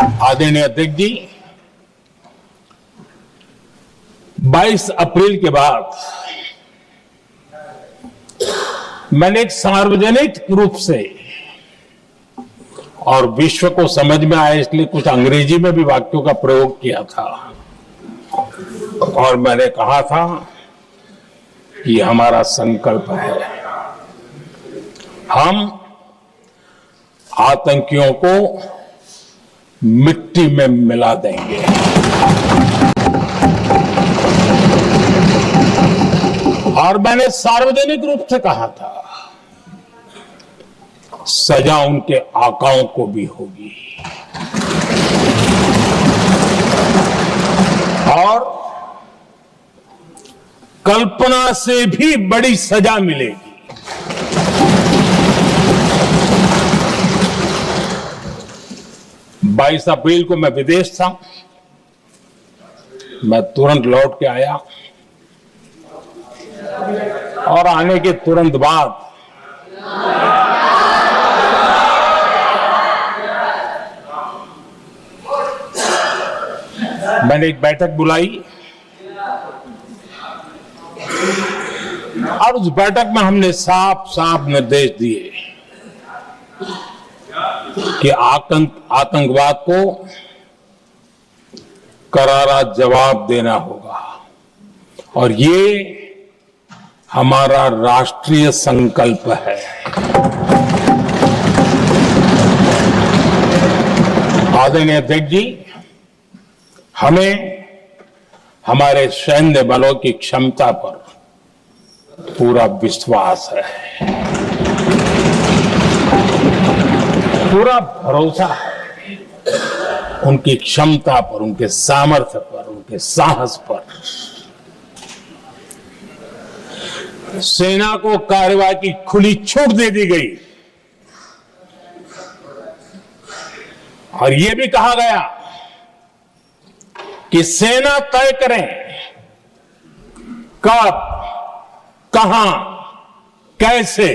आदरणीय अध्यक्ष जी, 22 अप्रैल के बाद मैंने एक सार्वजनिक रूप से और विश्व को समझ में आए इसलिए कुछ अंग्रेजी में भी वाक्यों का प्रयोग किया था और मैंने कहा था कि हमारा संकल्प है, हम आतंकियों को मिट्टी में मिला देंगे। और मैंने सार्वजनिक रूप से कहा था, सजा उनके आकाओं को भी होगी और कल्पना से भी बड़ी सजा मिलेगी। बाईस अप्रैल को मैं विदेश था, मैं तुरंत लौट के आया और आने के तुरंत बाद मैंने एक बैठक बुलाई और उस बैठक में हमने साफ साफ निर्देश दिए कि आतंकवाद को करारा जवाब देना होगा और ये हमारा राष्ट्रीय संकल्प है। आदरणीय अध्यक्ष जी, हमें हमारे सैन्य बलों की क्षमता पर पूरा विश्वास है, पूरा भरोसा है उनकी क्षमता पर, उनके सामर्थ्य पर, उनके साहस पर। सेना को कार्रवाई की खुली छूट दे दी गई और यह भी कहा गया कि सेना तय करें कब, कहां, कैसे,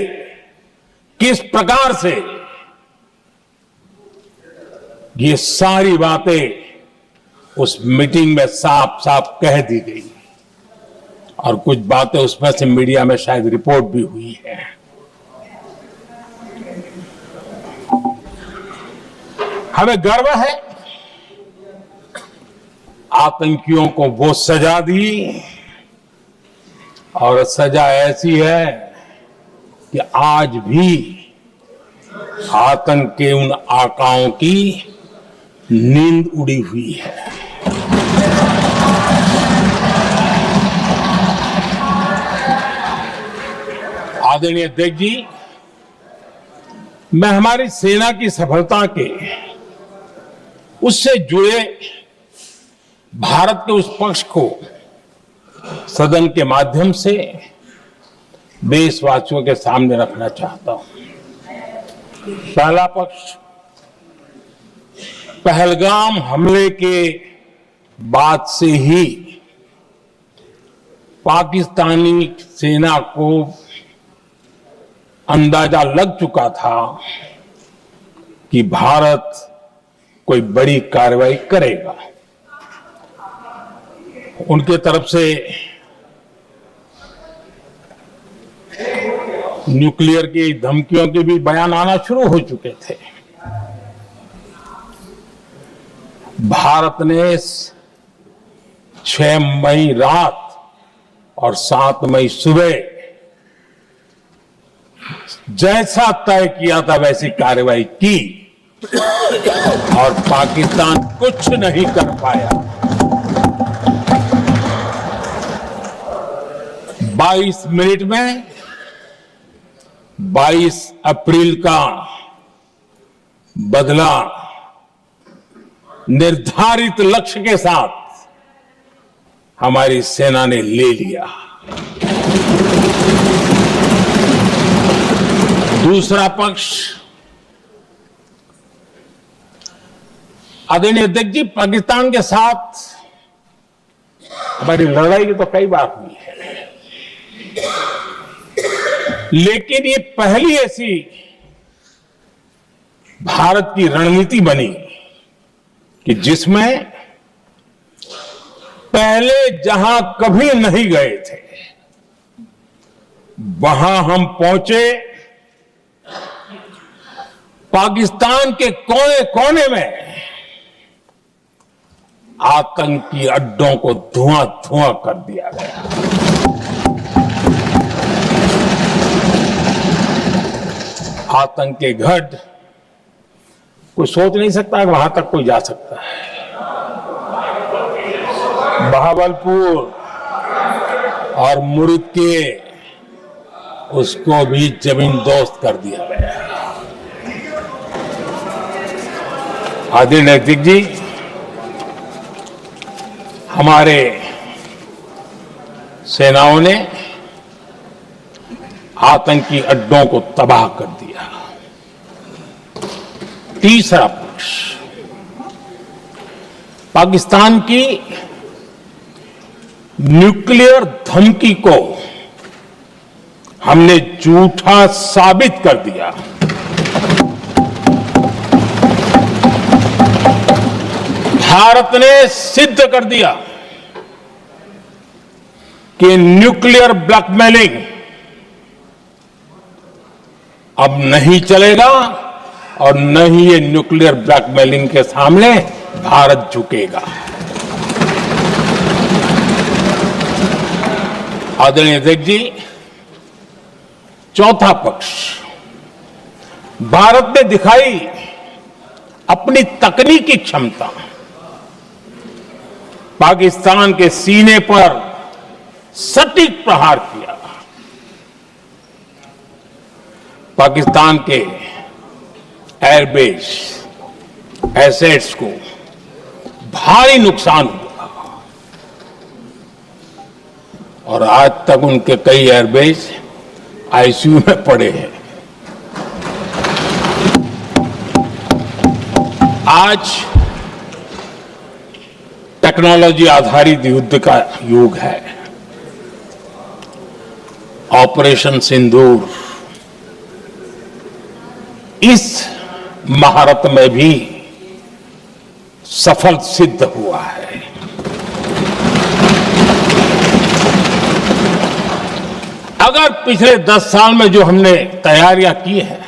किस प्रकार से। ये सारी बातें उस मीटिंग में साफ साफ कह दी गई और कुछ बातें उसमें से मीडिया में शायद रिपोर्ट भी हुई है। हमें गर्व है, आतंकियों को वो सजा दी और सजा ऐसी है कि आज भी आतंक के उन आकाओं की नींद उड़ी हुई है। आदरणीय अध्यक्ष जी, मैं हमारी सेना की सफलता के उससे जुड़े भारत के उस पक्ष को सदन के माध्यम से देशवासियों के सामने रखना चाहता हूं। पहला पक्ष, पहलगाम हमले के बाद से ही पाकिस्तानी सेना को अंदाजा लग चुका था कि भारत कोई बड़ी कार्रवाई करेगा। उनके तरफ से न्यूक्लियर की धमकियों के भी बयान आना शुरू हो चुके थे। भारत ने 6 मई रात और 7 मई सुबह जैसा तय किया था वैसी कार्रवाई की और पाकिस्तान कुछ नहीं कर पाया। 22 मिनट में 22 अप्रैल का बदला निर्धारित लक्ष्य के साथ हमारी सेना ने ले लिया। दूसरा पक्ष, आदरणीय अध्यक्ष जी, पाकिस्तान के साथ हमारी लड़ाई की तो कई बार हुई है, लेकिन ये पहली ऐसी भारत की रणनीति बनी कि जिसमें पहले जहां कभी नहीं गए थे वहां हम पहुंचे। पाकिस्तान के कोने कोने में आतंकी अड्डों को धुआं धुआं कर दिया गया। आतंक के गढ़ कोई सोच नहीं सकता कि वहां तक कोई जा सकता है। बहावलपुर और मुर्द के उसको भी जमीन दोस्त कर दिया गया। आदरणीय अध्यक्ष जी, हमारे सेनाओं ने आतंकी अड्डों को तबाह कर दिया। तीसरा पक्ष, पाकिस्तान की न्यूक्लियर धमकी को हमने झूठा साबित कर दिया। भारत ने सिद्ध कर दिया कि न्यूक्लियर ब्लैकमेलिंग अब नहीं चलेगा और न ही ये न्यूक्लियर ब्लैकमेलिंग के सामने भारत झुकेगा। आदरणीय अध्यक्ष जी, चौथा पक्ष, भारत ने दिखाई अपनी तकनीकी क्षमता। पाकिस्तान के सीने पर सटीक प्रहार किया। पाकिस्तान के एयरबेस एसेट्स को भारी नुकसान हुआ और आज तक उनके कई एयरबेस आईसीयू में पड़े हैं। आज टेक्नोलॉजी आधारित युद्ध का युग है। ऑपरेशन सिंदूर इस महारत में भी सफल सिद्ध हुआ है। अगर पिछले 10 साल में जो हमने तैयारियां की हैं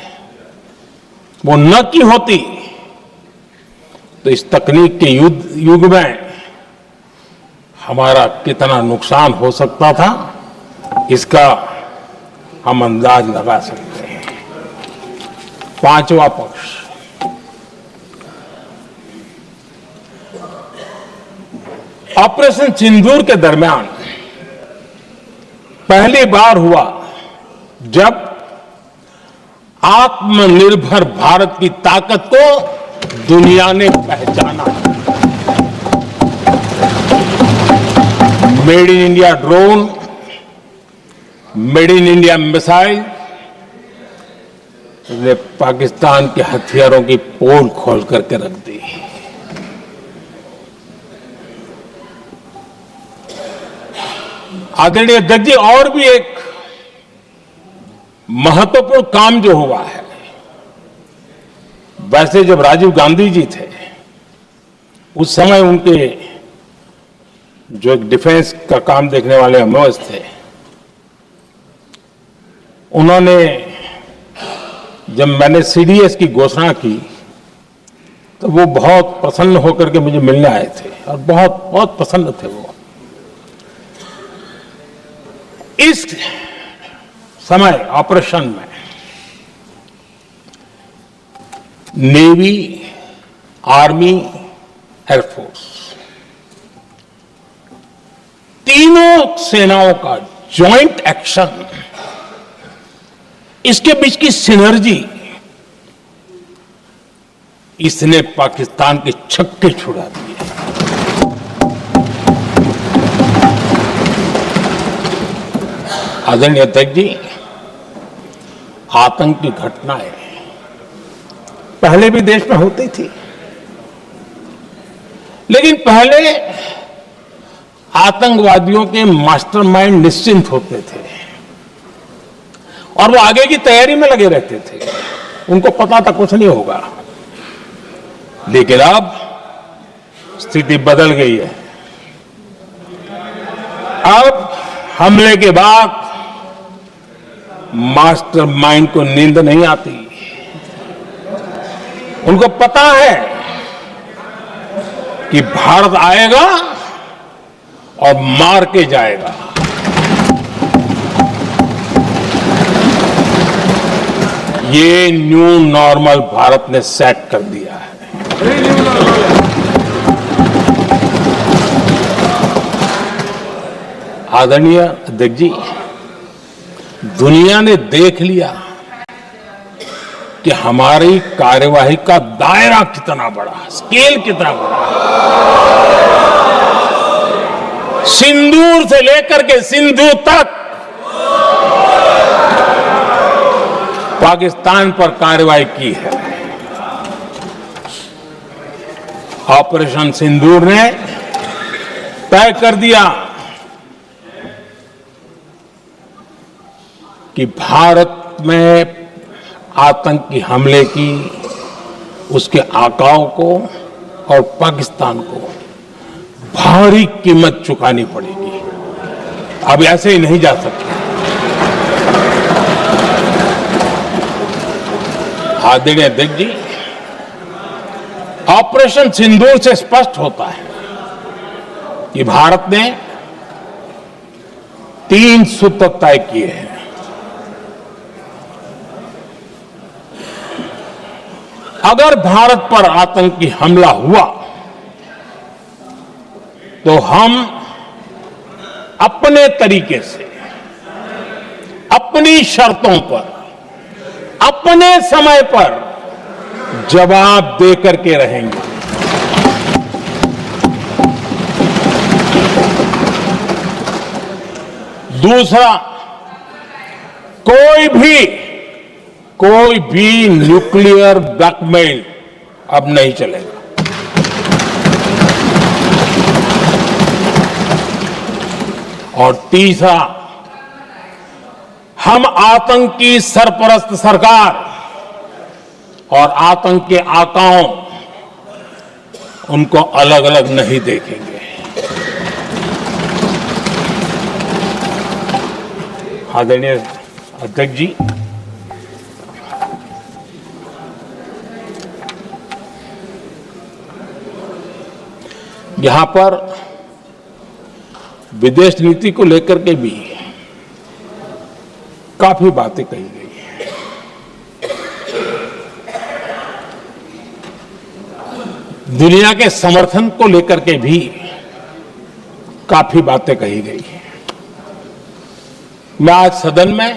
वो न की होती तो इस तकनीक के युग में हमारा कितना नुकसान हो सकता था, इसका हम अंदाज लगा सकते हैं। पांचवा पक्ष, ऑपरेशन सिंदूर के दरमियान पहली बार हुआ जब आत्मनिर्भर भारत की ताकत को दुनिया ने पहचाना। Made in India drone, made in India missile ने पाकिस्तान के हथियारों की पोल खोल करके रख दी। आदरणीय अध्यक्ष जी, और भी एक महत्वपूर्ण काम जो हुआ है, वैसे जब राजीव गांधी जी थे उस समय उनके जो एक डिफेंस का काम देखने वाले अमोस थे, उन्होंने जब मैंने सीडीएस की घोषणा की तो वो बहुत प्रसन्न होकर के मुझे मिलने आए थे और बहुत बहुत प्रसन्न थे वो। इस समय ऑपरेशन में नेवी, आर्मी, एयरफोर्स तीनों सेनाओं का जॉइंट एक्शन, इसके बीच की सिनर्जी, इसने पाकिस्तान के छक्के छुड़ा दिए। आदरणीय अध्यक्ष जी, आतंक की घटनाएं पहले भी देश में होती थी, लेकिन पहले आतंकवादियों के मास्टरमाइंड निश्चिंत होते थे और वो आगे की तैयारी में लगे रहते थे, उनको पता था कुछ नहीं होगा। लेकिन अब स्थिति बदल गई है। अब हमले के बाद मास्टरमाइंड को नींद नहीं आती। उनको पता है कि भारत आएगा और मार के जाएगा। ये न्यू नॉर्मल भारत ने सेट कर दिया है। आदरणीय अध्यक्ष जी, दुनिया ने देख लिया कि हमारी कार्यवाही का दायरा कितना बड़ा, स्केल कितना बड़ा। सिंदूर से लेकर के सिंधु तक पाकिस्तान पर कार्रवाई की है। ऑपरेशन सिंदूर ने तय कर दिया कि भारत में आतंकी हमले की उसके आकाओं को और पाकिस्तान को भारी कीमत चुकानी पड़ेगी। अब ऐसे ही नहीं जा सकते। आदरणीय अध्यक्ष जी, ऑपरेशन सिंदूर से स्पष्ट होता है कि भारत ने 3 सूत्र तय किए हैं। अगर भारत पर आतंकी हमला हुआ तो हम अपने तरीके से, अपनी शर्तों पर, अपने समय पर जवाब दे करके रहेंगे। दूसरा, कोई भी न्यूक्लियर ब्लैकमेल अब नहीं चलेगा। और तीसरा, हम आतंक की सरपरस्त सरकार और आतंक के आकाओं उनको अलग अलग नहीं देखेंगे। आदरणीय अध्यक्ष जी, यहां पर विदेश नीति को लेकर के भी काफी बातें कही गई हैं। दुनिया के समर्थन को लेकर के भी काफी बातें कही गई हैं। मैं आज सदन में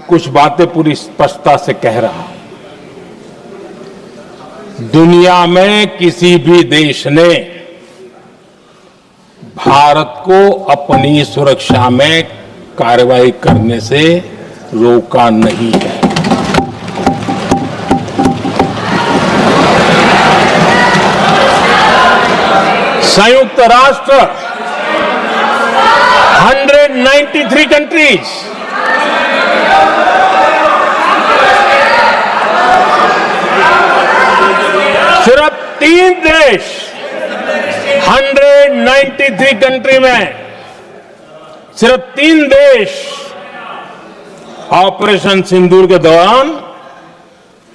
कुछ बातें पूरी स्पष्टता से कह रहा हूं। दुनिया में किसी भी देश ने भारत को अपनी सुरक्षा में कार्रवाई करने से रोका नहीं है। संयुक्त राष्ट्र 193 कंट्रीज, सिर्फ 3 देश 193 कंट्री में सिर्फ 3 देश ऑपरेशन सिंदूर के दौरान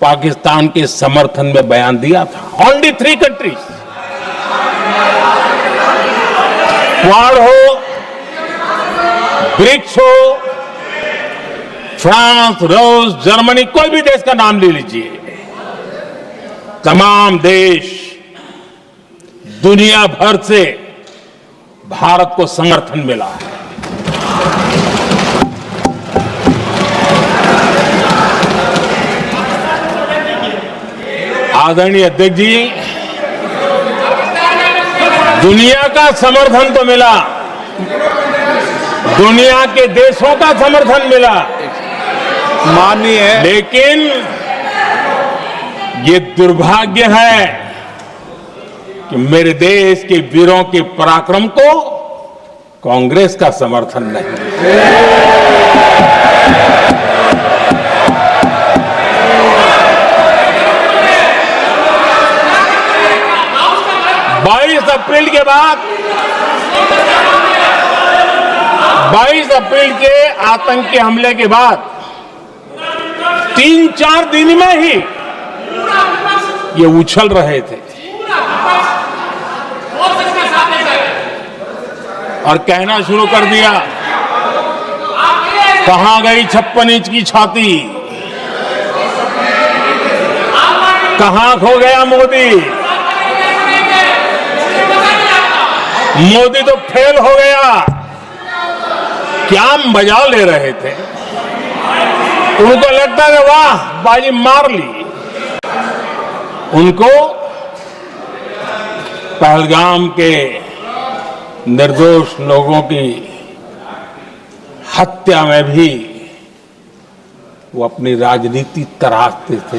पाकिस्तान के समर्थन में बयान दिया था। Only 3 countries. क्वाड हो, ब्रिक्स हो, फ्रांस, रूस, जर्मनी, कोई भी देश का नाम ले लीजिए, तमाम देश दुनिया भर से भारत को समर्थन मिला है। आदरणीय अध्यक्ष जी, दुनिया का समर्थन तो मिला, दुनिया के देशों का समर्थन मिला, माननीय है, लेकिन ये दुर्भाग्य है कि मेरे देश के वीरों के पराक्रम को कांग्रेस का समर्थन नहीं। 22 अप्रैल के बाद 22 अप्रैल के आतंकी हमले के बाद 3-4 दिन में ही ये उछल रहे थे और कहना शुरू कर दिया, कहां गई 56 इंच की छाती, कहां खो गया मोदी, मोदी तो फेल हो गया। क्या मजा ले रहे थे, उनको लगता है वाह बाजी मार ली। उनको पहलगाम के निर्दोष लोगों की हत्या में भी वो अपनी राजनीति तराशते थे।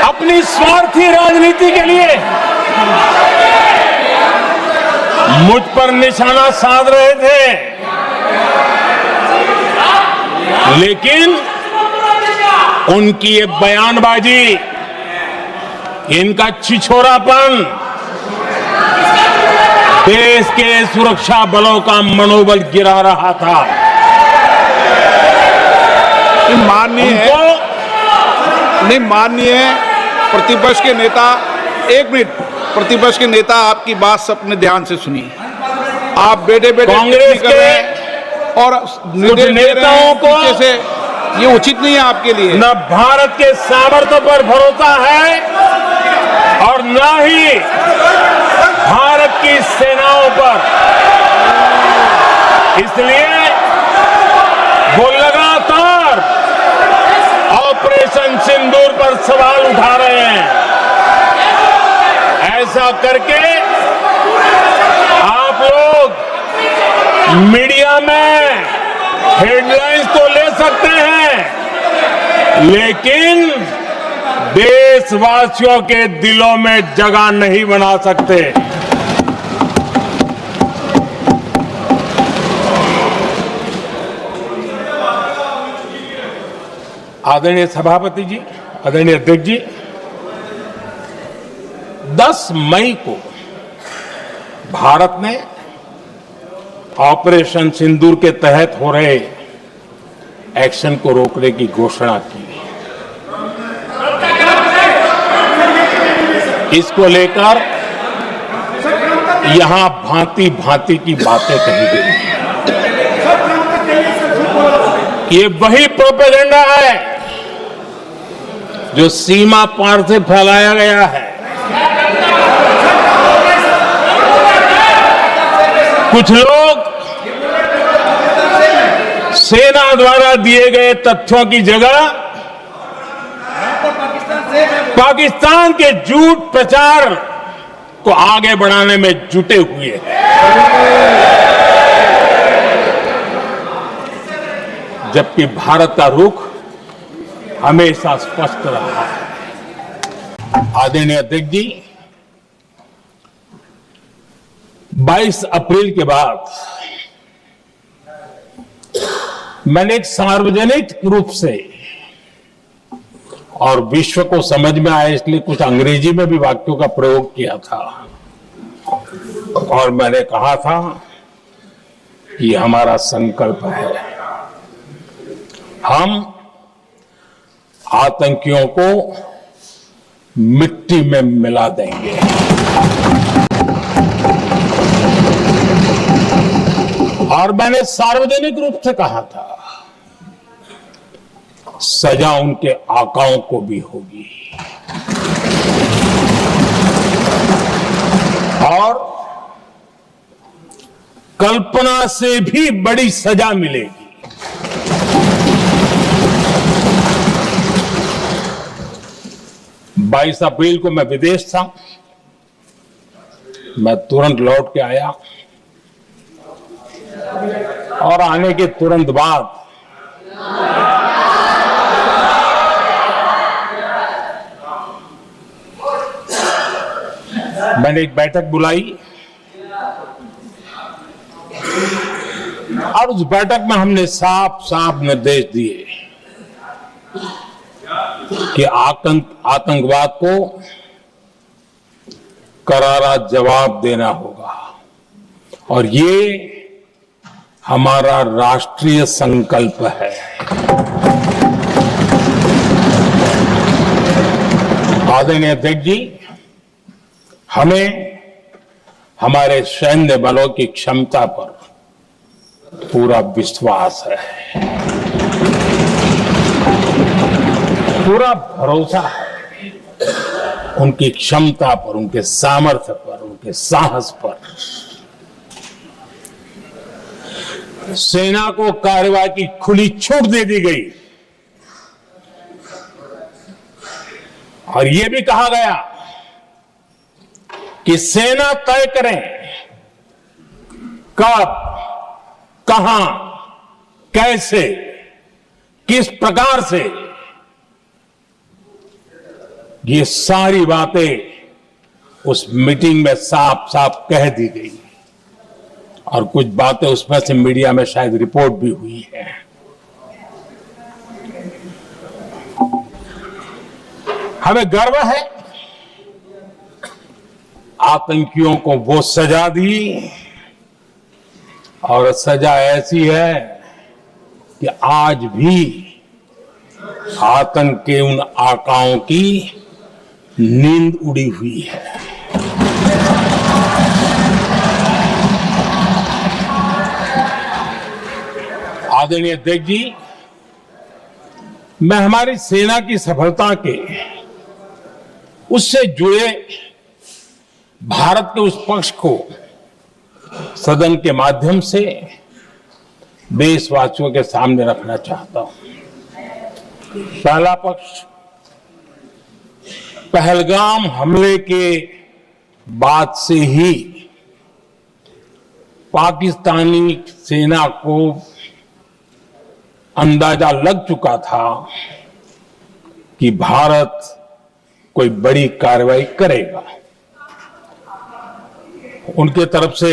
अपनी स्वार्थी राजनीति के लिए मुझ पर निशाना साध रहे थे, लेकिन उनकी ये बयानबाजी, इनका छिछोरापन देश के सुरक्षा बलों का मनोबल गिरा रहा था। माननीय प्रतिपक्ष के नेता, एक मिनट, प्रतिपक्ष के नेता आपकी बात अपने ध्यान से सुनिए। आप बेटे कांग्रेस के और नेताओं को से ये उचित नहीं है आपके लिए। न भारत के सामर्थ्य पर भरोसा है और न ही भारत की सेनाओं पर। इसलिए वो लगातार ऑपरेशन सिंदूर पर सवाल उठा रहे हैं। ऐसा करके आप लोग मीडिया में हेडलाइंस तो ले सकते हैं, लेकिन देशवासियों के दिलों में जगह नहीं बना सकते। आदरणीय सभापति जी, आदरणीय अध्यक्ष जी, 10 मई को भारत ने ऑपरेशन सिंदूर के तहत हो रहे एक्शन को रोकने की घोषणा की। इसको लेकर यहां भांति भांति की बातें कही गई। ये वही प्रोपेगेंडा है जो सीमा पार से फैलाया गया है। कुछ लोग सेना द्वारा दिए गए तथ्यों की जगह पाकिस्तान के झूठ प्रचार को आगे बढ़ाने में जुटे हुए हैं। जबकि भारत का रुख हमेशा स्पष्ट रहा है। आदरणीय अध्यक्ष जी, 22 अप्रैल के बाद मैंने एक सार्वजनिक रूप से और विश्व को समझ में आए इसलिए कुछ अंग्रेजी में भी वाक्यों का प्रयोग किया था और मैंने कहा था कि हमारा संकल्प है, हम आतंकियों को मिट्टी में मिला देंगे। और मैंने सार्वजनिक रूप से कहा था, सजा उनके आकाओं को भी होगी और कल्पना से भी बड़ी सजा मिलेगी। 22 अप्रैल को मैं विदेश था, मैं तुरंत लौट के आया और आने के तुरंत बाद मैंने एक बैठक बुलाई और उस बैठक में हमने साफ साफ निर्देश दिए कि आतंकवाद को करारा जवाब देना होगा और ये हमारा राष्ट्रीय संकल्प है। आदरणीय अध्यक्ष जी, हमें हमारे सैन्य बलों की क्षमता पर पूरा विश्वास है, पूरा भरोसा है उनकी क्षमता पर, उनके सामर्थ्य पर, उनके साहस पर। सेना को कार्रवाई की खुली छूट दे दी गई और यह भी कहा गया कि सेना तय करें कब, कहां, कैसे, किस प्रकार से। ये सारी बातें उस मीटिंग में साफ साफ कह दी गई और कुछ बातें उसमें से मीडिया में शायद रिपोर्ट भी हुई है। हमें गर्व है आतंकियों को वो सजा दी और सजा ऐसी है कि आज भी आतंक के उन आकाओं की नींद उड़ी हुई है। आदरणीय अध्यक्ष जी, मैं हमारी सेना की सफलता के उससे जुड़े भारत के उस पक्ष को सदन के माध्यम से देशवासियों के सामने रखना चाहता हूं। पहला पक्ष, पहलगाम हमले के बाद से ही पाकिस्तानी सेना को अंदाजा लग चुका था कि भारत कोई बड़ी कार्रवाई करेगा। उनके तरफ से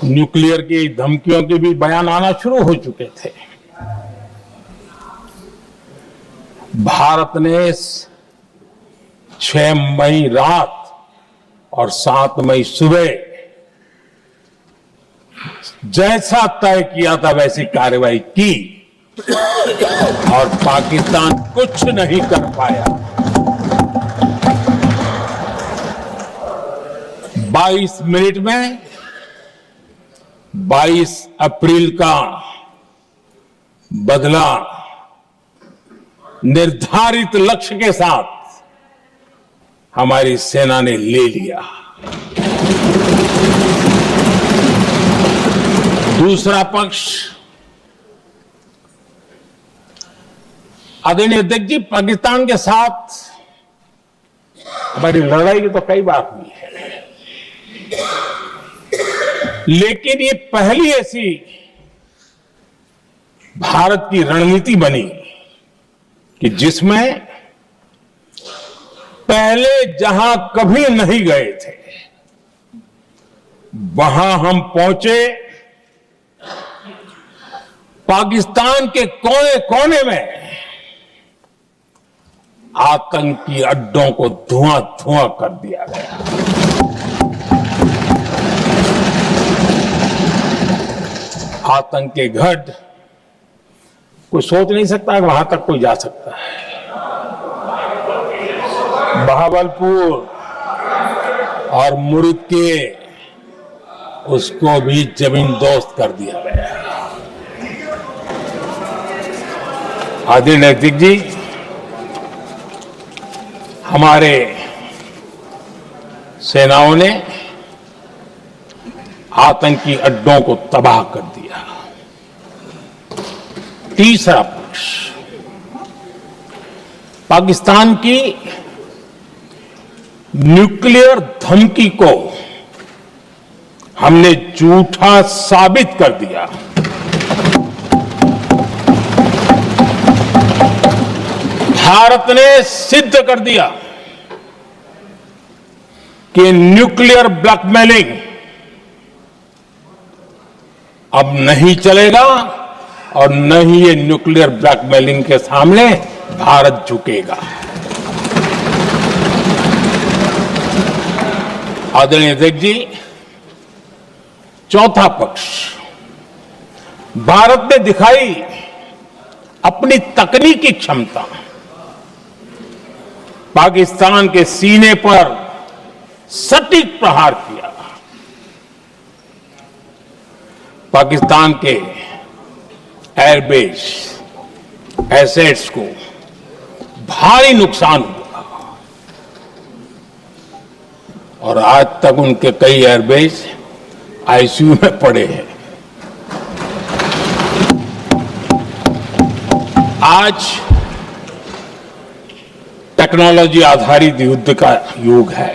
न्यूक्लियर की धमकियों के भी बयान आना शुरू हो चुके थे। भारत ने 6 मई रात और 7 मई सुबह जैसा तय किया था वैसी कार्रवाई की और पाकिस्तान कुछ नहीं कर पाया। 22 मिनट में 22 अप्रैल का बदला निर्धारित लक्ष्य के साथ हमारी सेना ने ले लिया। दूसरा पक्ष, आदरणीय अध्यक्ष जी, पाकिस्तान के साथ हमारी लड़ाई की तो कई बार हुई है, लेकिन ये पहली ऐसी भारत की रणनीति बनी कि जिसमें पहले जहां कभी नहीं गए थे वहां हम पहुंचे। पाकिस्तान के कोने कोने में आतंकी अड्डों को धुआं धुआं कर दिया गया। आतंक के गढ़ कोई सोच नहीं सकता कि वहां तक कोई जा सकता है। बहावलपुर और मुर्द के उसको भी जमीन दोस्त कर दिया गया। आदरणीय अध्यक्ष जी, हमारे सेनाओं ने आतंकी अड्डों को तबाह कर दिया। तीसरा पक्ष, पाकिस्तान की न्यूक्लियर धमकी को हमने झूठा साबित कर दिया। भारत ने सिद्ध कर दिया कि न्यूक्लियर ब्लैकमेलिंग अब नहीं चलेगा और न ही ये न्यूक्लियर ब्लैकमेलिंग के सामने भारत झुकेगा। आदरणीय अध्यक्ष जी, चौथा पक्ष, भारत ने दिखाई अपनी तकनीकी क्षमता। पाकिस्तान के सीने पर सटीक प्रहार किया। पाकिस्तान के एयरबेस एसेट्स को भारी नुकसान हुआ और आज तक उनके कई एयरबेस आईसीयू में पड़े हैं। आज टेक्नोलॉजी आधारित युद्ध का युग है।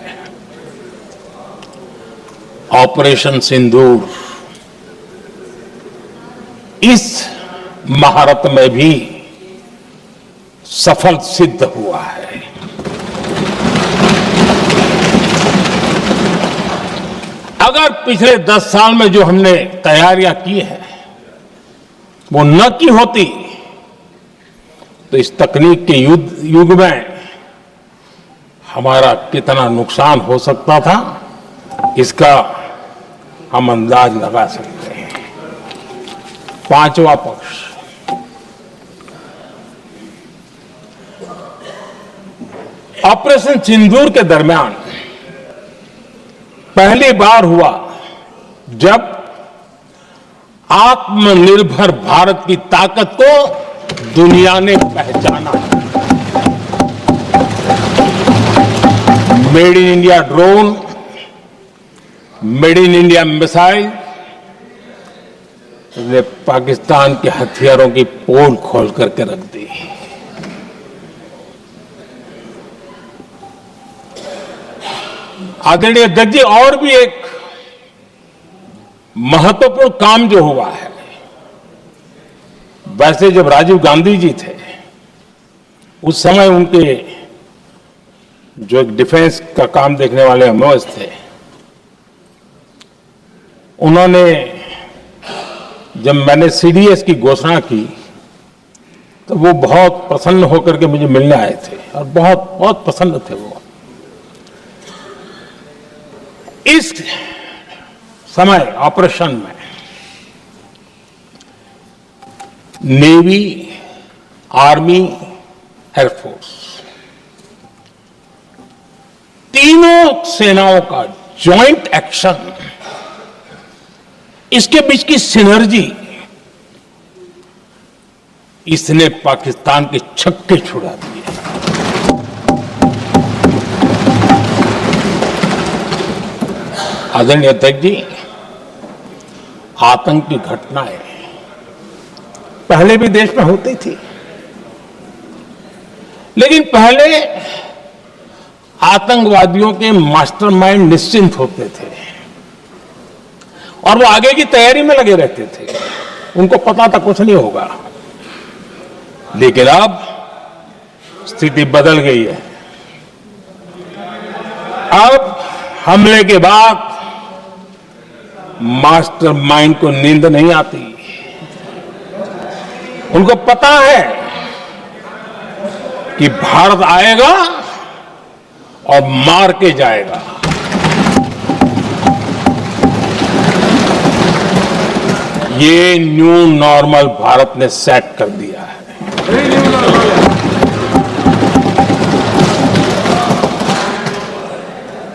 ऑपरेशन सिंदूर इस महारत में भी सफल सिद्ध हुआ है। अगर पिछले 10 साल में जो हमने तैयारियां की हैं वो न की होती तो इस तकनीक के युग में हमारा कितना नुकसान हो सकता था, इसका हम अंदाज लगा सकते हैं। पांचवा पक्ष, ऑपरेशन सिंदूर के दरमियान पहली बार हुआ जब आत्मनिर्भर भारत की ताकत को दुनिया ने पहचाना। Made in India drone, made in India missile ने पाकिस्तान के हथियारों की पोल खोल करके रख दी। आदरणीय अध्यक्ष जी, और भी एक महत्वपूर्ण काम जो हुआ है। वैसे जब राजीव गांधी जी थे उस समय उनके जो एक डिफेंस का काम देखने वाले अमोस थे, उन्होंने जब मैंने सीडीएस की घोषणा की तो वो बहुत प्रसन्न होकर के मुझे मिलने आए थे और बहुत बहुत प्रसन्न थे वो। इस समय ऑपरेशन में नेवी, आर्मी, एयरफोर्स तीनों सेनाओं का जॉइंट एक्शन, इसके बीच की सिनर्जी, इसने पाकिस्तान के छक्के छुड़ा दिए। आदरणीय अध्यक्ष जी, आतंक की घटनाएं पहले भी देश में होती थी, लेकिन पहले आतंकवादियों के मास्टरमाइंड निश्चिंत होते थे और वो आगे की तैयारी में लगे रहते थे, उनको पता था कुछ नहीं होगा। लेकिन अब स्थिति बदल गई है। अब हमले के बाद मास्टरमाइंड को नींद नहीं आती। उनको पता है कि भारत आएगा और मार के जाएगा। ये न्यू नॉर्मल भारत ने सेट कर दिया है।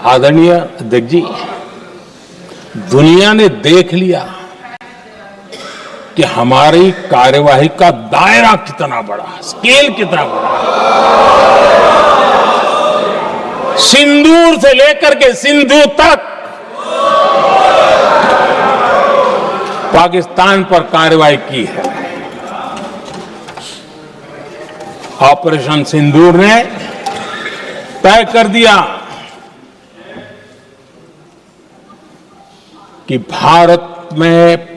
आदरणीय अध्यक्ष जी, दुनिया ने देख लिया कि हमारी कार्यवाही का दायरा कितना बड़ा, स्केल कितना बड़ा। सिंदूर से लेकर के सिंधु तक पाकिस्तान पर कार्रवाई की है। ऑपरेशन सिंदूर ने तय कर दिया कि भारत में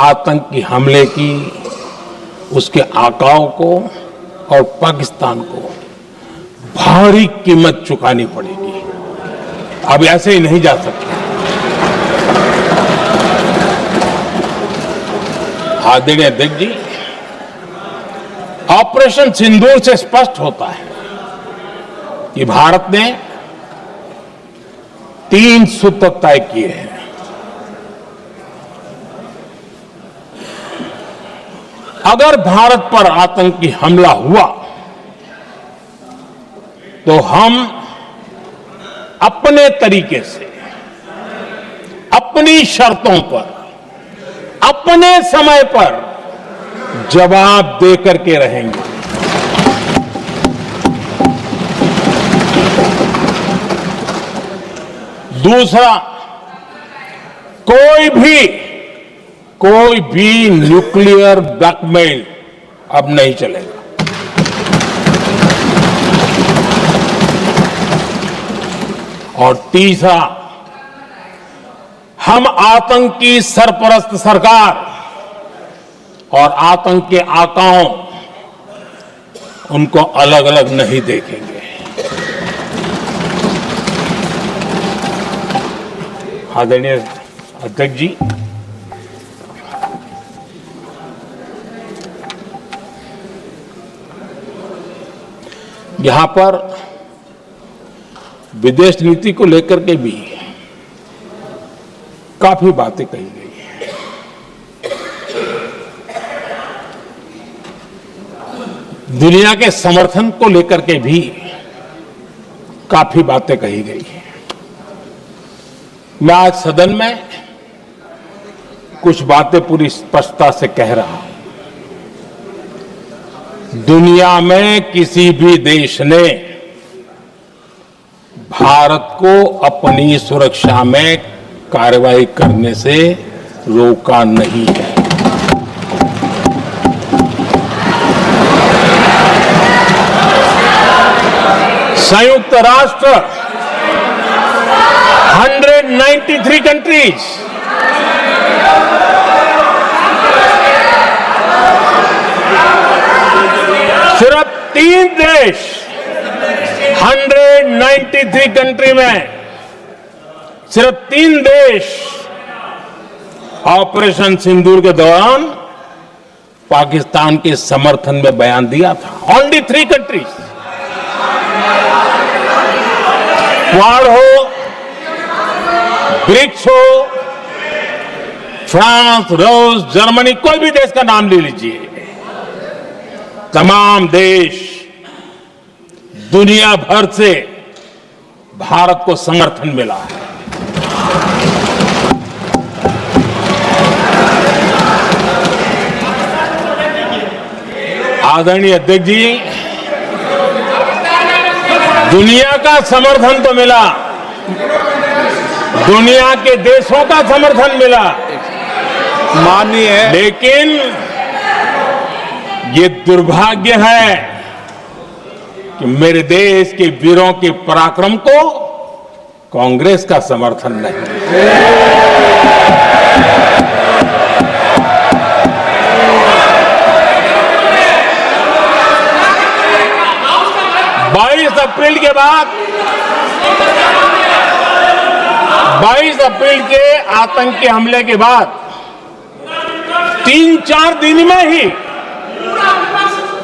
आतंकी हमले की, उसके आकाओं को और पाकिस्तान को भारी कीमत चुकानी पड़ेगी। अब ऐसे ही नहीं जा सकते। आदरणीय अध्यक्ष जी, ऑपरेशन सिंदूर से स्पष्ट होता है कि भारत ने 3 सूत्र तय किए हैं। अगर भारत पर आतंकी हमला हुआ तो हम अपने तरीके से, अपनी शर्तों पर, अपने समय पर जवाब दे करके रहेंगे। दूसरा, कोई भी न्यूक्लियर ब्लैकमेल अब नहीं चलेगा। और तीसरा, हम आतंक की सरपरस्त सरकार और आतंक के आकाओं उनको अलग अलग नहीं देखेंगे। आदरणीय अध्यक्ष जी, यहां पर विदेश नीति को लेकर के भी काफी बातें कही गई हैं। दुनिया के समर्थन को लेकर के भी काफी बातें कही गई हैं। मैं आज सदन में कुछ बातें पूरी स्पष्टता से कह रहा हूं। दुनिया में किसी भी देश ने भारत को अपनी सुरक्षा में कार्रवाई करने से रोका नहीं है। संयुक्त राष्ट्र 193 कंट्रीज, सिर्फ 3 देश 193 कंट्री में सिर्फ 3 देश ऑपरेशन सिंदूर के दौरान पाकिस्तान के समर्थन में बयान दिया था। Only 3 countries. क्वाड हो, ब्रिक्स हो, फ्रांस, रूस, जर्मनी, कोई भी देश का नाम ले लीजिए, तमाम देश दुनिया भर से भारत को समर्थन मिला है। आदरणीय अध्यक्ष जी, दुनिया का समर्थन तो मिला, दुनिया के देशों का समर्थन मिला, माननीय है, लेकिन ये दुर्भाग्य है कि मेरे देश के वीरों के पराक्रम को कांग्रेस का समर्थन नहीं। 22 अप्रैल के बाद, 22 अप्रैल के आतंकी हमले के बाद 3-4 दिन में ही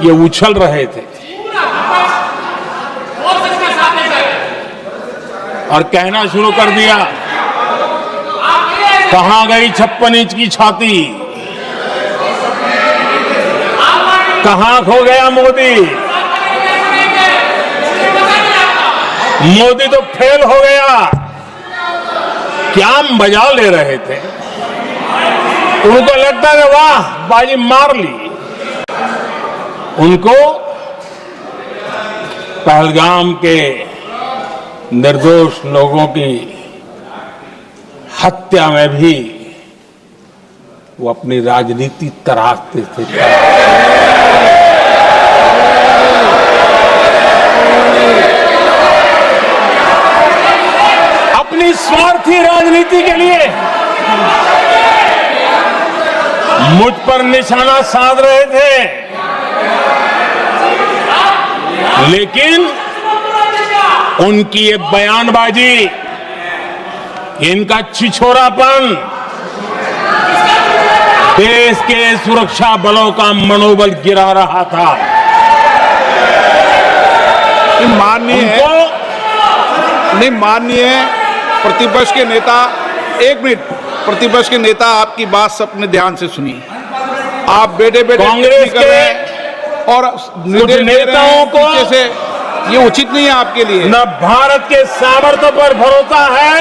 ये उछल रहे थे और कहना शुरू कर दिया, कहां गई 56 इंच की छाती, कहां खो गया मोदी, मोदी तो फेल हो गया। क्या मजा ले रहे थे, उनको लगता है वाह बाजी मार ली। उनको पहलगाम के निर्दोष लोगों की हत्या में भी वो अपनी राजनीति तराशते थे। अपनी स्वार्थी राजनीति के लिए मुझ पर निशाना साध रहे थे, लेकिन उनकी ये बयानबाजी, इनका छिछोरापन देश के सुरक्षा बलों का मनोबल गिरा रहा था। माननीय प्रतिपक्ष के नेता, एक मिनट, प्रतिपक्ष के नेता आपकी बात अपने ध्यान से सुनिए। आप बेटे कांग्रेस के और कुछ नेताओं को से ये उचित नहीं है आपके लिए। न भारत के सामर्थ्य पर भरोसा है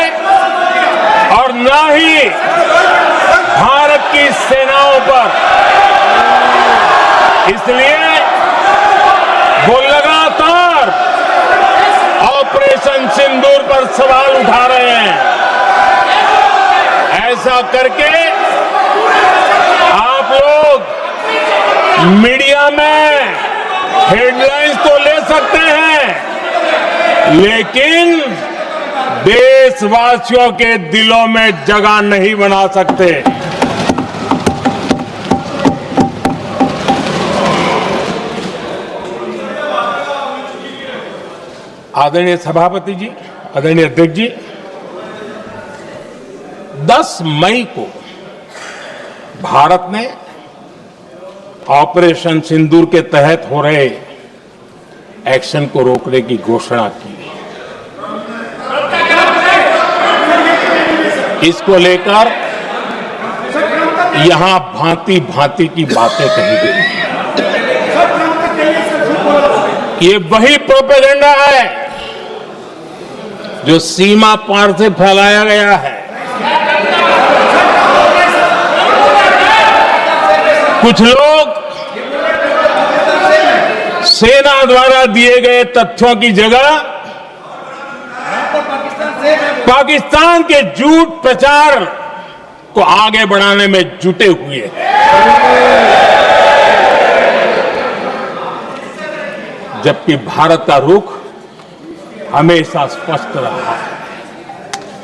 और न ही भारत की सेनाओं पर। इसलिए वो लगातार ऑपरेशन सिंदूर पर सवाल उठा रहे हैं। ऐसा करके आप लोग मीडिया में हेडलाइंस तो ले सकते हैं, लेकिन देशवासियों के दिलों में जगह नहीं बना सकते। आदरणीय सभापति जी, आदरणीय अध्यक्ष जी, 10 मई को भारत ने ऑपरेशन सिंदूर के तहत हो रहे एक्शन को रोकने की घोषणा की। इसको लेकर यहां भांति भांति की बातें कही गई। ये वही प्रोपेगेंडा है जो सीमा पार से फैलाया गया है। कुछ लोग सेना द्वारा दिए गए तथ्यों की जगह पाकिस्तान के झूठ प्रचार को आगे बढ़ाने में जुटे हुए हैं। जबकि भारत का रुख हमेशा स्पष्ट रहा है।